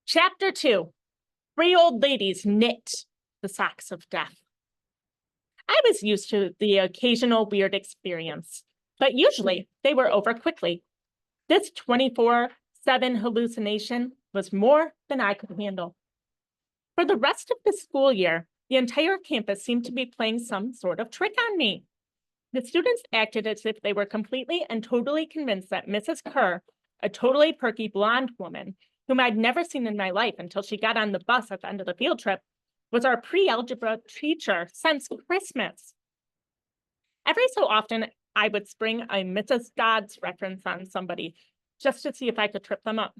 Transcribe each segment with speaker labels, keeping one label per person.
Speaker 1: Chapter 2. Three old ladies knit the socks of death. I was used to the occasional weird experience, but usually they were over quickly. This 24/7 hallucination was more than I could handle. For the rest of the school year, the entire campus seemed to be playing some sort of trick on me. The students acted as if they were completely and totally convinced that Mrs. Kerr, a totally perky blonde woman, whom I'd never seen in my life until she got on the bus at the end of the field trip, was our pre-algebra teacher since Christmas. Every so often, I would spring a Mrs. Dodds reference on somebody just to see if I could trip them up.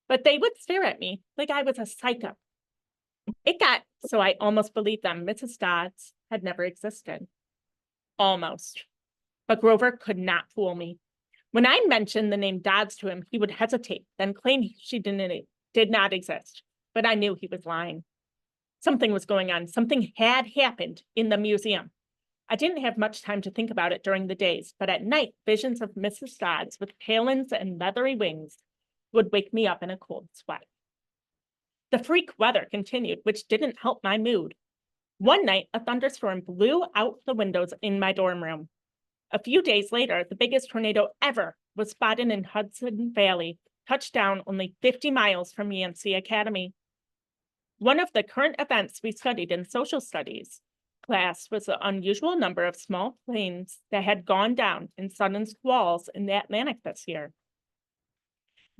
Speaker 1: But they would stare at me like I was a psycho. It got so I almost believed them. Mrs. Dodds had never existed. Almost. But Grover could not fool me. When I mentioned the name Dodds to him, he would hesitate, then claim she did not exist. But I knew he was lying. Something was going on. Something had happened in the museum. I didn't have much time to think about it during the days, but at night, visions of Mrs. Dodds with talons and leathery wings would wake me up in a cold sweat. The freak weather continued, which didn't help my mood. One night, a thunderstorm blew out the windows in my dorm room. A few days later, the biggest tornado ever was spotted in Hudson Valley, touched down only 50 miles from Yancey Academy. One of the current events we studied in social studies class was the unusual number of small planes that had gone down in sudden squalls in the Atlantic this year.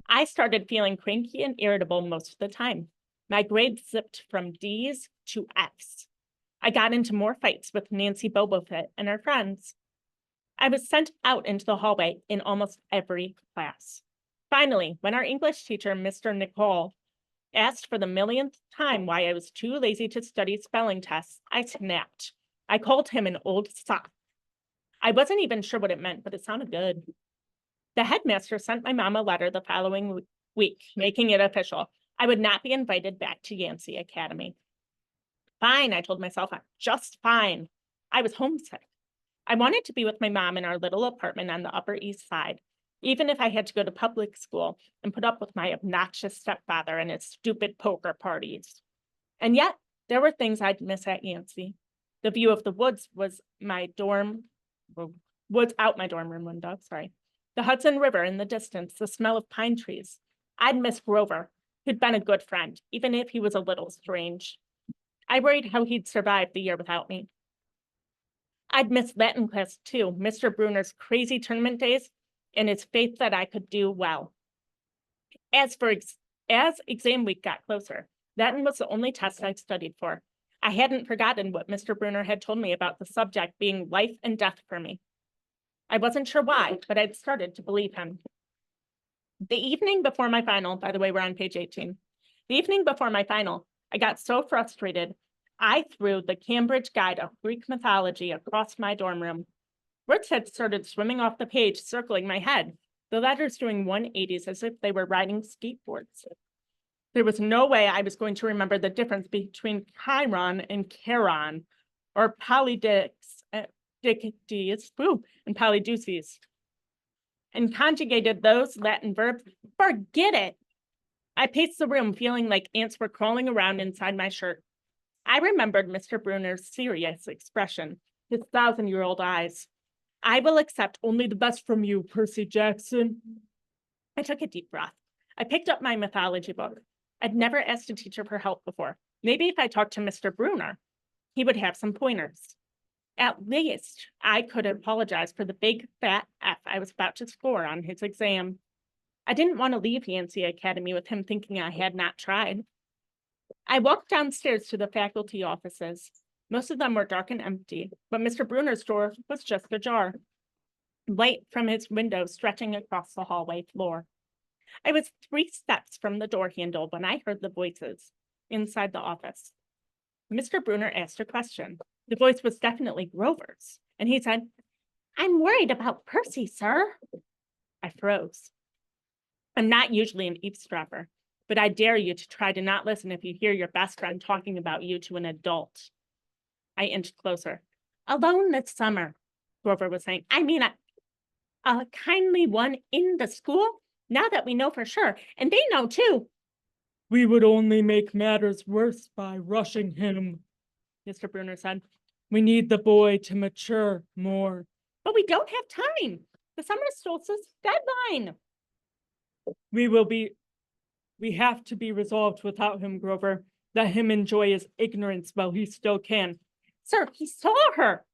Speaker 1: I started feeling cranky and irritable most of the time. My grades zipped from D's to F's. I got into more fights with Nancy Bobofit and her friends. I was sent out into the hallway in almost every class. Finally, when our English teacher, Mr. Nicole, asked for the millionth time why I was too lazy to study spelling tests, I snapped. I called him an old sock. I wasn't even sure what it meant, but it sounded good. The headmaster sent my mom a letter the following week, making it official. I would not be invited back to Yancey Academy. Fine, I told myself, I'm just fine. I was homesick. I wanted to be with my mom in our little apartment on the Upper East Side, even if I had to go to public school and put up with my obnoxious stepfather and his stupid poker parties. And yet, there were things I'd miss at Yancey. The view of the woods was out my dorm room window, The Hudson River in the distance, the smell of pine trees. I'd miss Grover, who'd been a good friend, even if he was a little strange. I worried how he'd survive the year without me. I'd miss Latin class too, Mr. Bruner's crazy tournament days, and his faith that I could do well. As exam week got closer, Latin was the only test I studied for. I hadn't forgotten what Mr. Bruner had told me about the subject being life and death for me. I wasn't sure why, but I'd started to believe him. The evening before my final, by the way, we're on page 18. The evening before my final, I got so frustrated, I threw the Cambridge Guide of Greek Mythology across my dorm room. Words had started swimming off the page, circling my head, the letters doing 180s as if they were riding skateboards. There was no way I was going to remember the difference between Chiron and Charon, or Polydeuces and Polydeuces, and conjugated those Latin verbs. Forget it. I paced the room, feeling like ants were crawling around inside my shirt. I remembered Mr. Bruner's serious expression, his 1,000-year-old eyes. I will accept only the best from you, Percy Jackson. I took a deep breath. I picked up my mythology book. I'd never asked a teacher for help before. Maybe if I talked to Mr. Bruner, he would have some pointers. At least I could apologize for the big fat F I was about to score on his exam. I didn't want to leave Yancey Academy with him thinking I had not tried. I walked downstairs to the faculty offices. Most of them were dark and empty, but Mr. Bruner's door was just ajar, light from his window stretching across the hallway floor. I was 3 steps from the door handle when I heard the voices inside the office. Mr. Bruner asked a question. The voice was definitely Grover's, and he said, "I'm worried about Percy, sir." I froze. I'm not usually an eavesdropper, but I dare you to try to not listen if you hear your best friend talking about you to an adult. I inched closer. "Alone this summer," Grover was saying. "I mean, a kindly one in the school, now that we know for sure, and they know too."
Speaker 2: We would only make matters worse by rushing him,
Speaker 1: Mr. Bruner said.
Speaker 2: we need the boy to mature more.
Speaker 1: But we don't have time. The summer solstice deadline.
Speaker 2: We have to be resolved without him, Grover. Let him enjoy his ignorance while he still can.
Speaker 1: Sir, he saw her.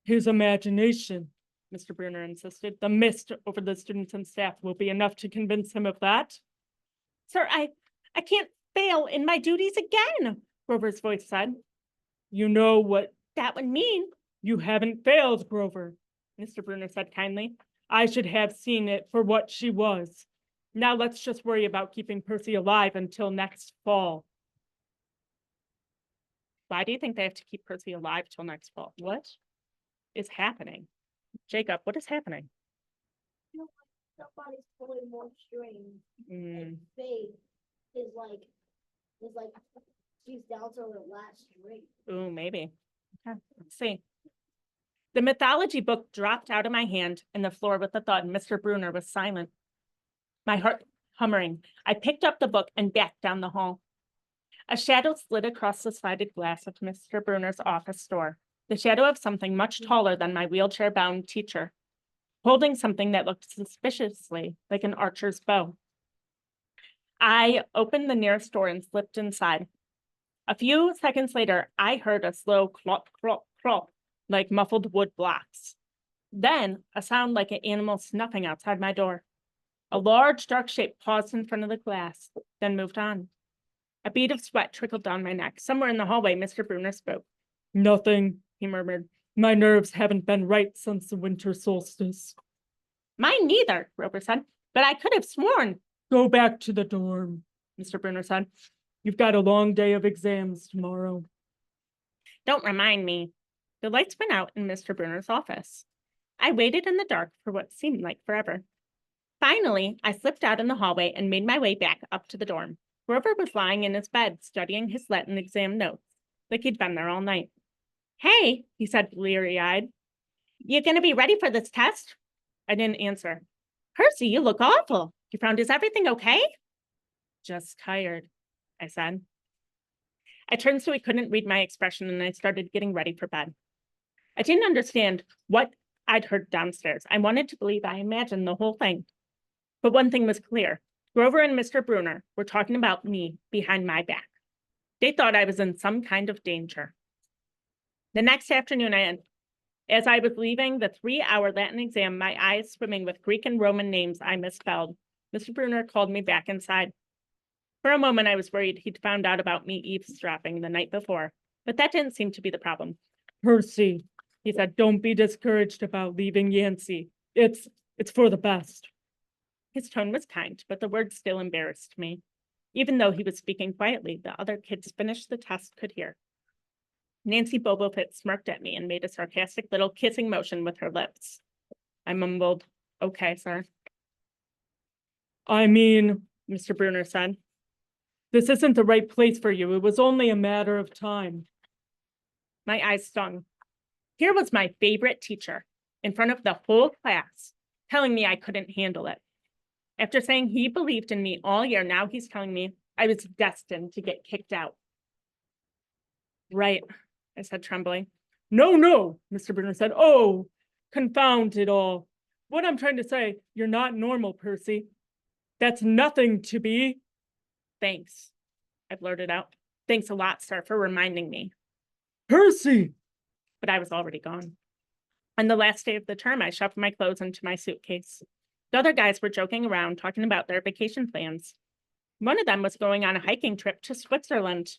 Speaker 2: His imagination,
Speaker 1: Mr. Bruner insisted.
Speaker 2: the mist over the students and staff will be enough to convince him of that.
Speaker 1: Sir, I can't fail in my duties again, Grover's voice said.
Speaker 2: You know what
Speaker 1: That would mean,
Speaker 2: you haven't failed, Grover.
Speaker 1: Mr. Bruner said kindly.
Speaker 2: I should have seen it for what she was. Now let's just worry about keeping Percy alive until next fall.
Speaker 1: Why do you think they have to keep Percy alive till next fall? What is happening? Jacob, what is happening?
Speaker 3: Somebody's pulling more strings.
Speaker 1: Mm,
Speaker 3: Faith is like she's down to her last string.
Speaker 1: ooh, maybe. Okay, let's see. The mythology book dropped out of my hand in the floor with a thud. Mr. Bruner was silent. My heart hummering. I picked up the book and backed down the hall. A shadow slid across the slided glass of Mr. Bruner's office door, the shadow of something much taller than my wheelchair-bound teacher, holding something that looked suspiciously like an archer's bow. I opened the nearest door and slipped inside. A few seconds later, I heard a slow clop, clop, clop, like muffled wood blocks. Then a sound like an animal snuffing outside my door. A large, dark shape paused in front of the glass, then moved on. A bead of sweat trickled down my neck. Somewhere in the hallway, Mr. Bruner spoke.
Speaker 2: Nothing, he murmured. My nerves haven't been right since the winter solstice.
Speaker 1: Mine neither, Grover said, but I could have sworn.
Speaker 2: Go back to the dorm,
Speaker 1: Mr. Bruner said.
Speaker 2: You've got a long day of exams tomorrow.
Speaker 1: Don't remind me. The lights went out in Mr. Bruner's office. I waited in the dark for what seemed like forever. Finally, I slipped out in the hallway and made my way back up to the dorm. Grover was lying in his bed, studying his Latin exam notes, like he'd been there all night. Hey, he said, bleary-eyed. You gonna be ready for this test? I didn't answer. Percy, you look awful. You found, is everything okay? Just tired, I said. I turned so he couldn't read my expression and I started getting ready for bed. I didn't understand what I'd heard downstairs. I wanted to believe I imagined the whole thing. But one thing was clear. Grover and Mr. Bruner were talking about me behind my back. They thought I was in some kind of danger. The next afternoon, as I was leaving the 3-hour Latin exam, my eyes swimming with Greek and Roman names I misspelled, Mr. Bruner called me back inside. For a moment, I was worried he'd found out about me eavesdropping the night before, but that didn't seem to be the problem.
Speaker 2: Percy, he said, don't be discouraged about leaving Yancey. It's for the best.
Speaker 1: His tone was kind, but the words still embarrassed me. Even though he was speaking quietly, the other kids finished the test could hear. Nancy Bobofit smirked at me and made a sarcastic little kissing motion with her lips. I mumbled, okay, sir.
Speaker 2: I mean,
Speaker 1: Mr. Bruner said.
Speaker 2: This isn't the right place for you. It was only a matter of time.
Speaker 1: My eyes stung. Here was my favorite teacher, in front of the whole class, telling me I couldn't handle it. After saying he believed in me all year, now he's telling me I was destined to get kicked out. Right, I said, trembling.
Speaker 2: No, Mr. Bruner said. Oh, confound it all. What I'm trying to say, you're not normal, Percy. That's nothing to be.
Speaker 1: Thanks, I blurted out. Thanks a lot, sir, for reminding me.
Speaker 2: Percy!
Speaker 1: But I was already gone. On the last day of the term, I shoved my clothes into my suitcase. The other guys were joking around, talking about their vacation plans. One of them was going on a hiking trip to Switzerland.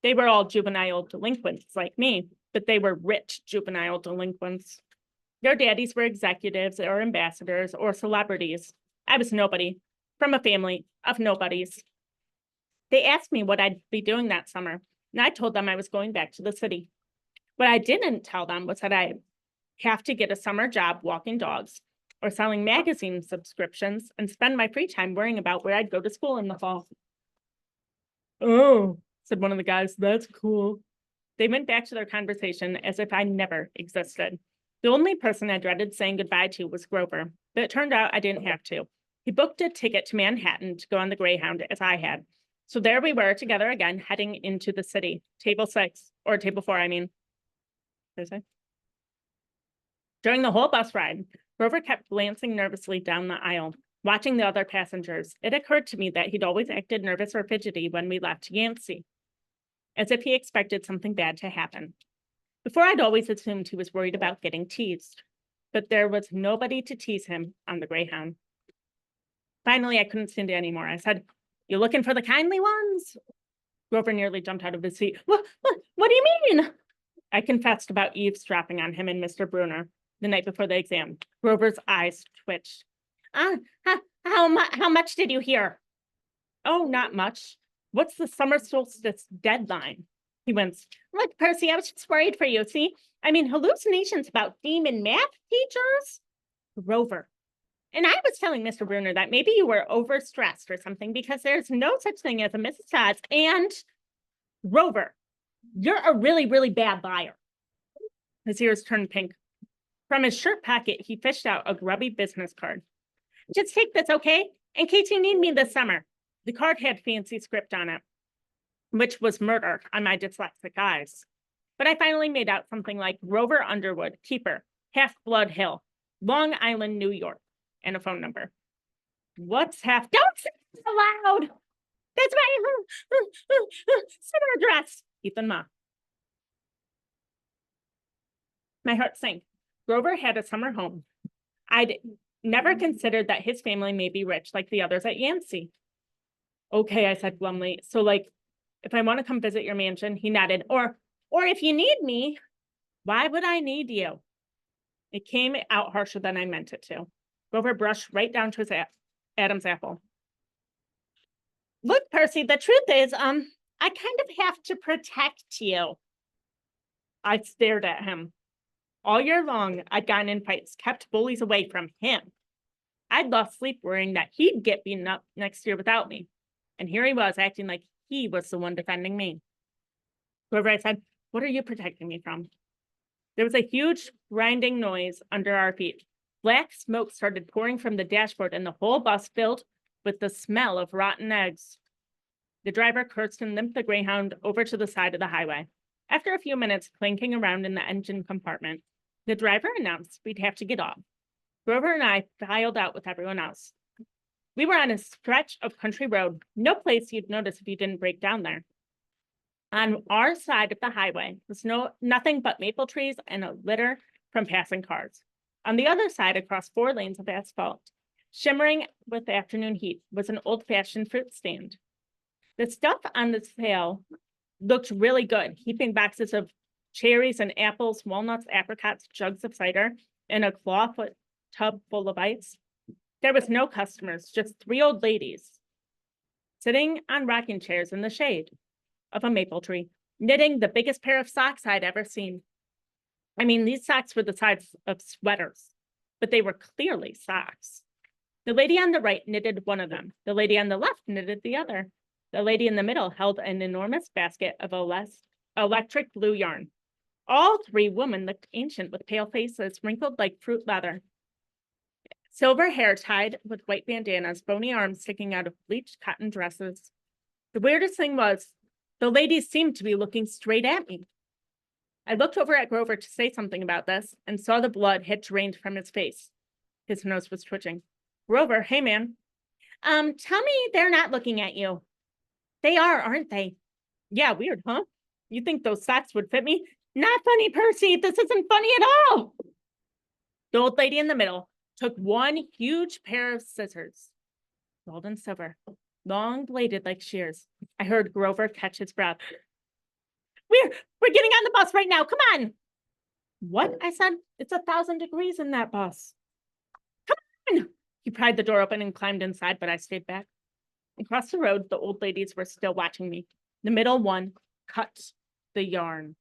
Speaker 1: They were all juvenile delinquents like me, but they were rich juvenile delinquents. Their daddies were executives or ambassadors or celebrities. I was nobody, from a family of nobodies. They asked me what I'd be doing that summer, and I told them I was going back to the city. What I didn't tell them was that I have to get a summer job walking dogs or selling magazine subscriptions and spend my free time worrying about where I'd go to school in the fall.
Speaker 2: Oh, said one of the guys, that's cool.
Speaker 1: They went back to their conversation as if I never existed. The only person I dreaded saying goodbye to was Grover, but it turned out I didn't have to. He booked a ticket to Manhattan to go on the Greyhound as I had. So there we were together again, heading into the city. Table 6, or table 4, I mean. Thursday. During the whole bus ride, Grover kept glancing nervously down the aisle, watching the other passengers. It occurred to me that he'd always acted nervous or fidgety when we left Yancey, as if he expected something bad to happen. Before, I'd always assumed he was worried about getting teased, but there was nobody to tease him on the Greyhound. Finally, I couldn't stand it anymore. I said, "You looking for the kindly ones?" Grover nearly jumped out of his seat. What do you mean? I confessed about eavesdropping on him and Mr. Bruner the night before the exam. Grover's eyes twitched. How much did you hear? Oh, not much. What's the summer solstice deadline? He winced. Look, Percy, I was just worried for you, see? I mean, hallucinations about demon math teachers? Grover. And I was telling Mr. Bruner that maybe you were overstressed or something because there's no such thing as a Mrs. Todd's. And Grover, you're a really, really bad liar. His ears turned pink. From his shirt pocket, he fished out a grubby business card. Just take this, okay? In case you need me this summer. The card had fancy script on it, which was murder on my dyslexic eyes. But I finally made out something like Grover Underwood, keeper, Half-Blood Hill, Long Island, New York, and a phone number. What's half? Don't say it aloud! That's my summer address, Ethan Ma. My heart sank. Grover had a summer home. I'd never considered that his family may be rich like the others at Yancey. Okay, I said glumly. So, like, if I want to come visit your mansion, he nodded. Or if you need me, why would I need you? It came out harsher than I meant it to. Grover brushed right down to his Adam's apple. Look, Percy, the truth is, I kind of have to protect you. I stared at him. All year long, I'd gotten in fights, kept bullies away from him. I'd lost sleep worrying that he'd get beaten up next year without me. And here he was acting like he was the one defending me. Grover, I said, what are you protecting me from? There was a huge grinding noise under our feet. Black smoke started pouring from the dashboard and the whole bus filled with the smell of rotten eggs. The driver cursed and limped the Greyhound over to the side of the highway. After a few minutes clanking around in the engine compartment, the driver announced we'd have to get off. Grover and I filed out with everyone else. We were on a stretch of country road, no place you'd notice if you didn't break down there. On our side of the highway was nothing but maple trees and a litter from passing cars. On the other side, across 4 lanes of asphalt, shimmering with afternoon heat, was an old-fashioned fruit stand. The stuff on the sale looked really good, heaping boxes of cherries and apples, walnuts, apricots, jugs of cider, and a clawfoot tub full of ice. There was no customers, just 3 old ladies sitting on rocking chairs in the shade of a maple tree, knitting the biggest pair of socks I'd ever seen. I mean, these socks were the size of sweaters, but they were clearly socks. The lady on the right knitted one of them. The lady on the left knitted the other. The lady in the middle held an enormous basket of electric blue yarn. All 3 women looked ancient with pale faces, wrinkled like fruit leather. Silver hair tied with white bandanas, bony arms sticking out of bleached cotton dresses. The weirdest thing was, the ladies seemed to be looking straight at me. I looked over at Grover to say something about this and saw the blood had drained from his face. His nose was twitching. Grover, hey man. Tell me they're not looking at you. They are, aren't they? Yeah, weird, huh? You think those socks would fit me? Not funny, Percy. This isn't funny at all. The old lady in the middle took one huge pair of scissors, gold and silver, long bladed like shears. I heard Grover catch his breath. We're getting on the bus right now. Come on. What? I said. It's 1,000 degrees in that bus. Come on. He pried the door open and climbed inside, but I stayed back. Across the road, the old ladies were still watching me. The middle one cut the yarn.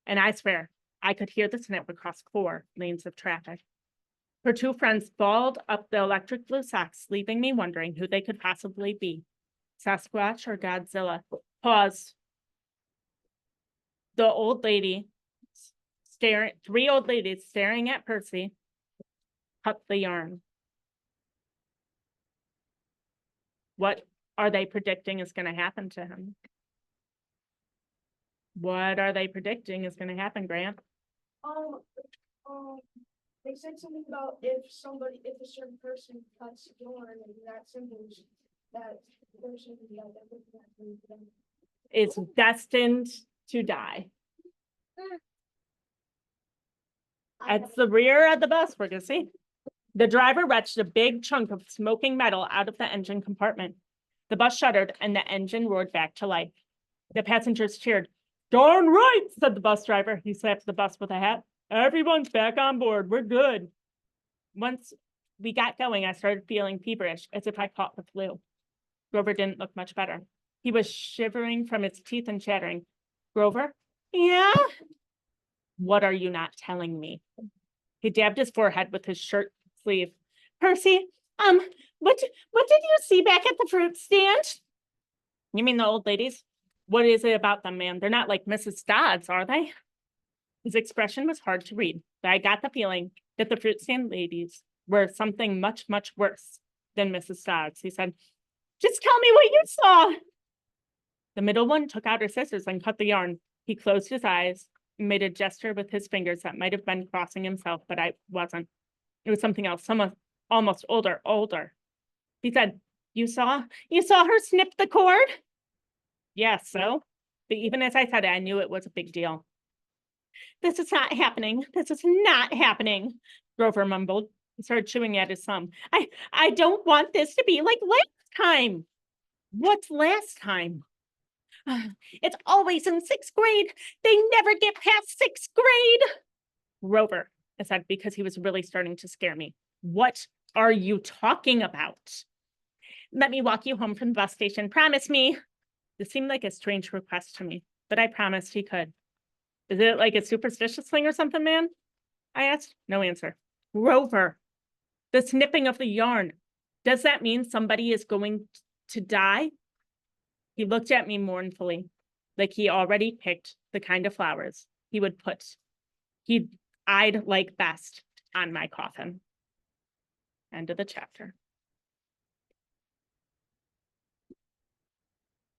Speaker 1: And I swear, I could hear the snap across 4 lanes of traffic. Her 2 friends balled up the electric blue socks, leaving me wondering who they could possibly be. Sasquatch or Godzilla. Pause. The old lady, 3 old ladies staring at Percy, cut the yarn. What are they predicting is going to happen to him? What are they predicting is going to happen, Grant?
Speaker 4: Um, they said something about if a certain person cuts yarn and that symbols that person will be like
Speaker 1: Is destined to die. At the rear of the bus, we're gonna see. The driver wrenched a big chunk of smoking metal out of the engine compartment. The bus shuddered and the engine roared back to life. The passengers cheered. Darn right, said the bus driver. He slapped the bus with a hat. Everyone's back on board. We're good. Once we got going, I started feeling feverish, as if I caught the flu. Grover didn't look much better. He was shivering from his teeth and chattering. Grover? Yeah? What are you not telling me? He dabbed his forehead with his shirt sleeve. Percy, what did you see back at the fruit stand? You mean the old ladies? What is it about them, man? They're not like Mrs. Dodds, are they? His expression was hard to read, but I got the feeling that the fruit stand ladies were something much, much worse than Mrs. Dodds. He said, just tell me what you saw. The middle one took out her scissors and cut the yarn. He closed his eyes and made a gesture with his fingers that might have been crossing himself, but I wasn't. It was something else, someone almost older. He said, you saw her snip the cord? Yes, so? But even as I said it, I knew it was a big deal. This is not happening. This is not happening, Grover mumbled. He started chewing at his thumb. I don't want this to be like last time. What's last time? It's always in 6th grade. They never get past 6th grade. Grover, I said, because he was really starting to scare me. What are you talking about? Let me walk you home from the bus station. Promise me. This seemed like a strange request to me, but I promised he could. Is it like a superstitious thing or something, man? I asked. No answer. Grover, the snipping of the yarn. Does that mean somebody is going to die? He looked at me mournfully, like he already picked the kind of flowers he'd like best on my coffin. End of the chapter.